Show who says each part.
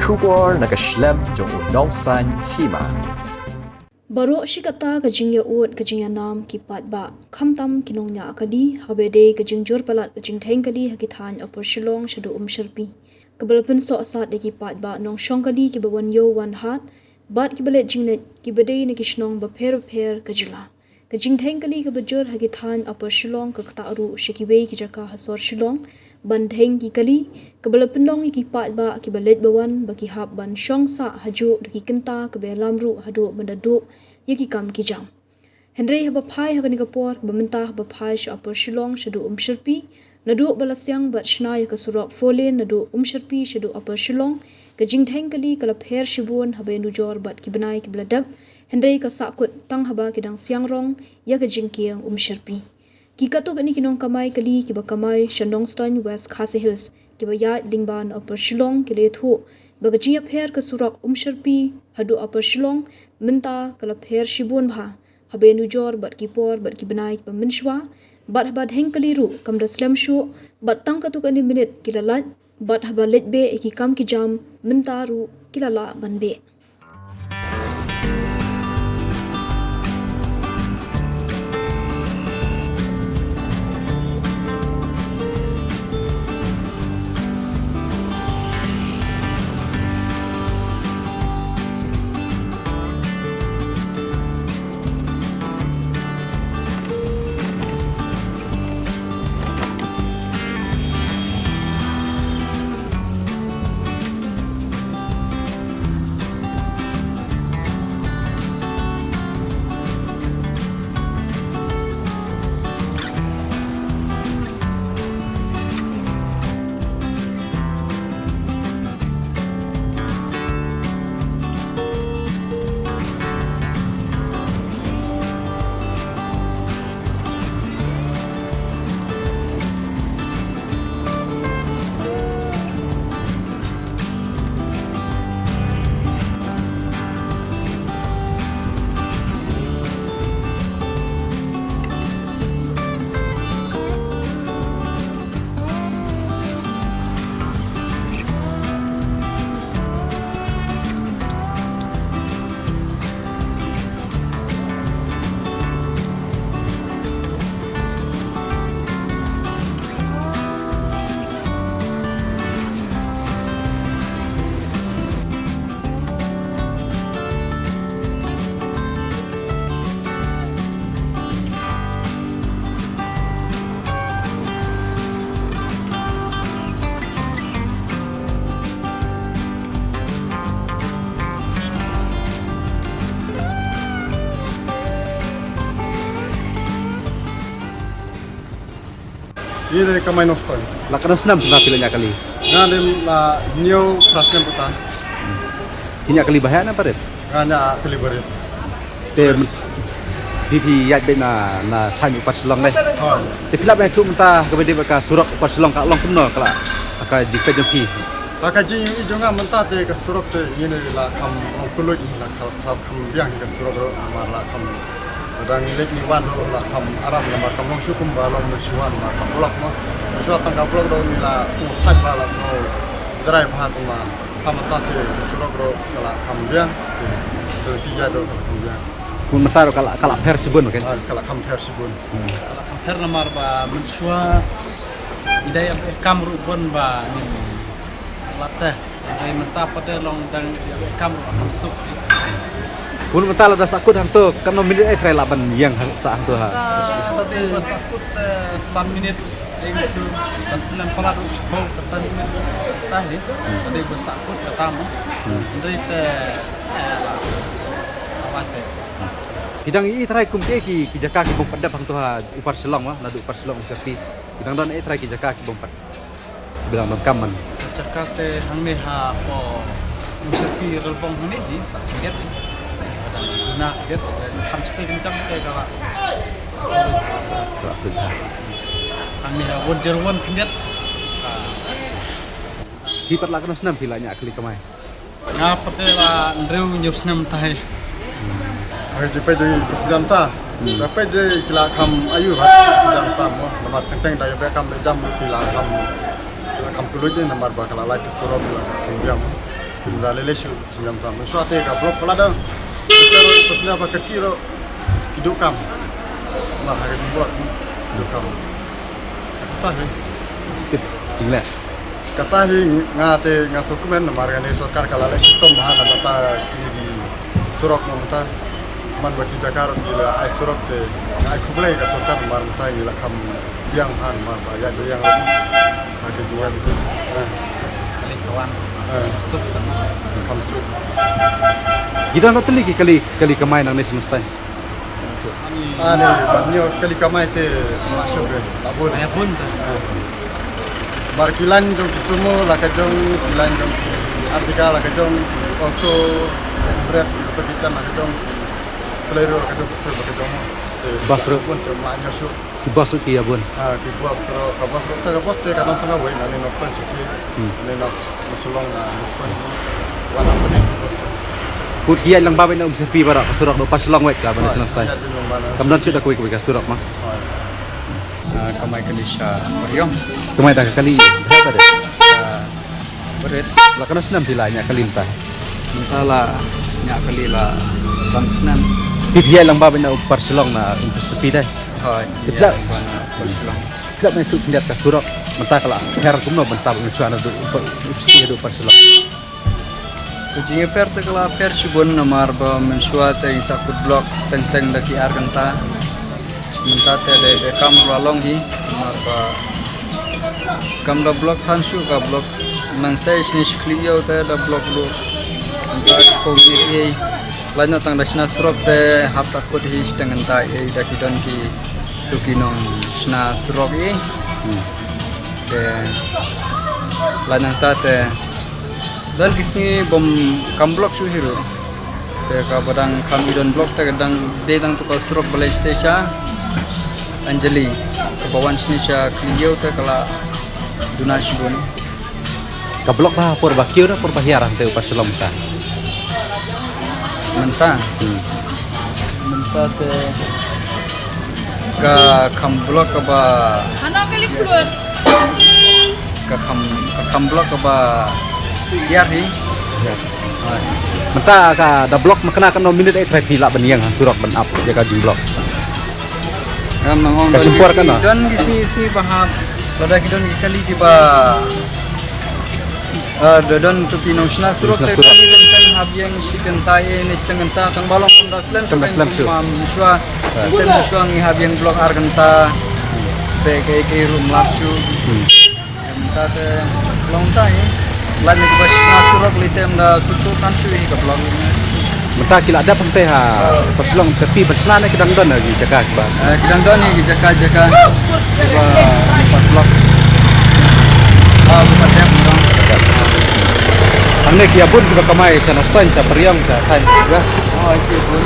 Speaker 1: Shubor nakaslem jong unongsan hima.
Speaker 2: Baro shikata kajing ya ut kajing ya nam ki pat ba khamtam kinong nya akadi habede kajing jor palat kajing theng kali hakithan apor shilong shadu sharpi kabalpun so asat de ki pat ba nong shong kali ki bawan yo wan hat bat ki balet jingnet ki bade ne kishnong ba pher kajila kajing theng kali ka bajor hakithan apor shilong ka kta ru shikiwe ki jaka hasor shilong ban theng ki kali kabalpun nong ki pat ba ki balet bawan ba ki hab ban shong sa haju de ki kenta ka be lamru hadu mandadu yaki kam ki jam Henry haba phai ha kanika por bamenta haba phai sha apor shilong shadu sharpi nadu balasyang bat shna ya kasurok folen nadu sharpi shadu apor shilong ka jingtheng kali kala pher shibun habe nujor bat ki banai ki bladap Henry ka sakut tang haba ki dang siang rong ya ka jingkiang sharpi ki kato kani kinong kamai kali ki ba kamai Shandongstein West Khasi Hills ki ba ya dingban apor shilong ki le thu bagajia pher ka surak sharpi hadu apor shilong minta kala pher shibun bha habe nujor bat ki por bat ki banai pa minshwa bat haba heng kali ru kam da slam shu bat tang ka tu kani minute kila lat bat haba let be ki kam ki jam minta ru kila la ban be
Speaker 3: Ini kamay noston.
Speaker 4: Lakaran senam pernah pilihnya kali.
Speaker 3: Ngalim la new fraskan puta.
Speaker 4: Hinya kali bahaya na paret.
Speaker 3: Nganya keliberit.
Speaker 4: Te di yat be na than upat selong deh.
Speaker 3: Oh.
Speaker 4: Te pilap yang tu mentah kepada baka surak upat selong ka long kumno kala aka jikta jengki.
Speaker 3: Laka ji yu jonga menta te ka surok te ini la kam kuloj la kam biang ka surok ro mar la kam dan lek ni wan la kam arab la mar kam syukum ba lo muswan la kam blok mo. Muswa tang ka blok ro ni la su that ba la so jrai phat ma kam ta te ka surok ro la kam biang. Te tiga do kam biang.
Speaker 4: Kun mentaro kala pher sibun kan.
Speaker 3: Kala kam pher sibun.
Speaker 5: Kala kam pher na mar ba muswa idaya kamru bon ba ni latah ai menta pate long dang kam kam suk
Speaker 4: Kun mentalo da sakut hang tu kan no minit ai trai laban yang sa hang tu ha.
Speaker 5: tadi sakut 3 minit itu pastilan pala ru stop 3 minit tadi tadi besakut katamu dari te awate
Speaker 4: Kidang i trai kum ke ki jaka ki bom padap hang tu ha upar selong wa ladu upar selong seperti kidang don ai trai ki jaka ki bom pad bilang don kaman
Speaker 5: Jakarta hangni ha po musyafi relbong ni di sakit guna get kam stay kencang ke kala hangni ha wonjerwon kindet
Speaker 4: di perlakuan senam bilanya kali kemai
Speaker 5: ngapa te la ndrew nyus nam tai
Speaker 3: Hai jepe jadi kesidam ta. Dapat je kila kam ayu hat kesidam ta mo. Namar kenteng daya be kam jam kila kam kulit ni namar ba kala lagi surat kam biam. Kita lele syu singam tam. Suatu ka blok pelada. Terus pasnya apa ke kiro hidupkan. Nah, harga buat hidupkan. Kata ni.
Speaker 4: Chính lẽ.
Speaker 3: Kata hi ngate ngasukumen margane sarkar kalale sistem mahal mata kini di surat mata man bagi Jakarta bila ai surat te ai kublai ka sarkar mar mata ila kam yang han mar ba ya yang harga jual itu.
Speaker 5: Kali kawan. Sup kan.
Speaker 3: Kam su.
Speaker 4: Kita nak teli kali kemai nang national style.
Speaker 3: Ani banyo kali kamai te masuk ke. Tak boleh.
Speaker 5: Saya pun tu.
Speaker 3: Barkilan jong semua lakajong kilan jong artikel lakajong auto berat untuk kita lakajong selero lakajong lakajong
Speaker 4: Basro.
Speaker 3: pun tu maknya su
Speaker 4: Kibas ki abun.
Speaker 3: ki basro ka basro ta ka poste ka nang tengah nani nostan sikit nani nasulong na nostan wana pun
Speaker 4: Kut kiai lang babay na umsepi bara kasurak do pas long wet ka ba national style. Kamdan sudah kuwi ka surak mah.
Speaker 6: Kamay Kanisha Mariam
Speaker 4: Kemai dah kali. Berapa deh?
Speaker 6: Berit
Speaker 4: Lah kana senam dilanya kalintah.
Speaker 6: Mentala Nya Kalila Sansnan
Speaker 4: Kiai lang babay na par silong na umsepi deh.
Speaker 6: Hai
Speaker 4: Kita-
Speaker 6: Bana Persilang
Speaker 4: Kelap na suk pindat ka surak. Mentah kala her kumno bentar mencuana do umsepi do par silong.
Speaker 6: Kujinya per tegala per subon namar ba mensuata yang sakut blok tenteng daki arganta mentate de kam lalong hi namar ba kam da blok thansu ka blok nang te sini skliyo te da blok lu gas pogi hi lanya tang da sina srop te hap sakut hi stengan ta e da kidon ki tukinong sina srop hi te lanya ta te dan kisi bom kam blok su hero te ka badang kam idon blok te kadang de dang tu ka surok balai station Anjali ke bawan sini sya kliyo te kala dunas bun
Speaker 4: Ka blok ba por bakir por bahiaran te par silong ta.
Speaker 6: mentang menta te ka kam blok ka ba ka kam blok ka ba yari
Speaker 4: Mentah ka da blok makna kan no minute e trai pila beniang surak ben up jaga di blok.
Speaker 6: kam nang
Speaker 4: Kasumpar kan, ah?
Speaker 6: don gisi si bahap lada kidon kali di ba dodon tu pinong sna surok te
Speaker 4: Surok.
Speaker 6: kali tentang habyang sikan tae ne setengah ta kang balong daslan
Speaker 4: Kang daslan su.
Speaker 6: mam swa tentang swa ngi habyang blok arganta be ke rum lapsu ta te long tae lan ni ba sna surok litem da sutu kan su hi ka blok
Speaker 4: Mentah kila ada pente ha par silong sepi berselana kedang don lagi jaga ba.
Speaker 6: kidang don ni jaka ba empat blok bukan tem dong
Speaker 4: Ang nek ya bun kita kamai sana stan sa priang sa kan.
Speaker 6: oh itu pun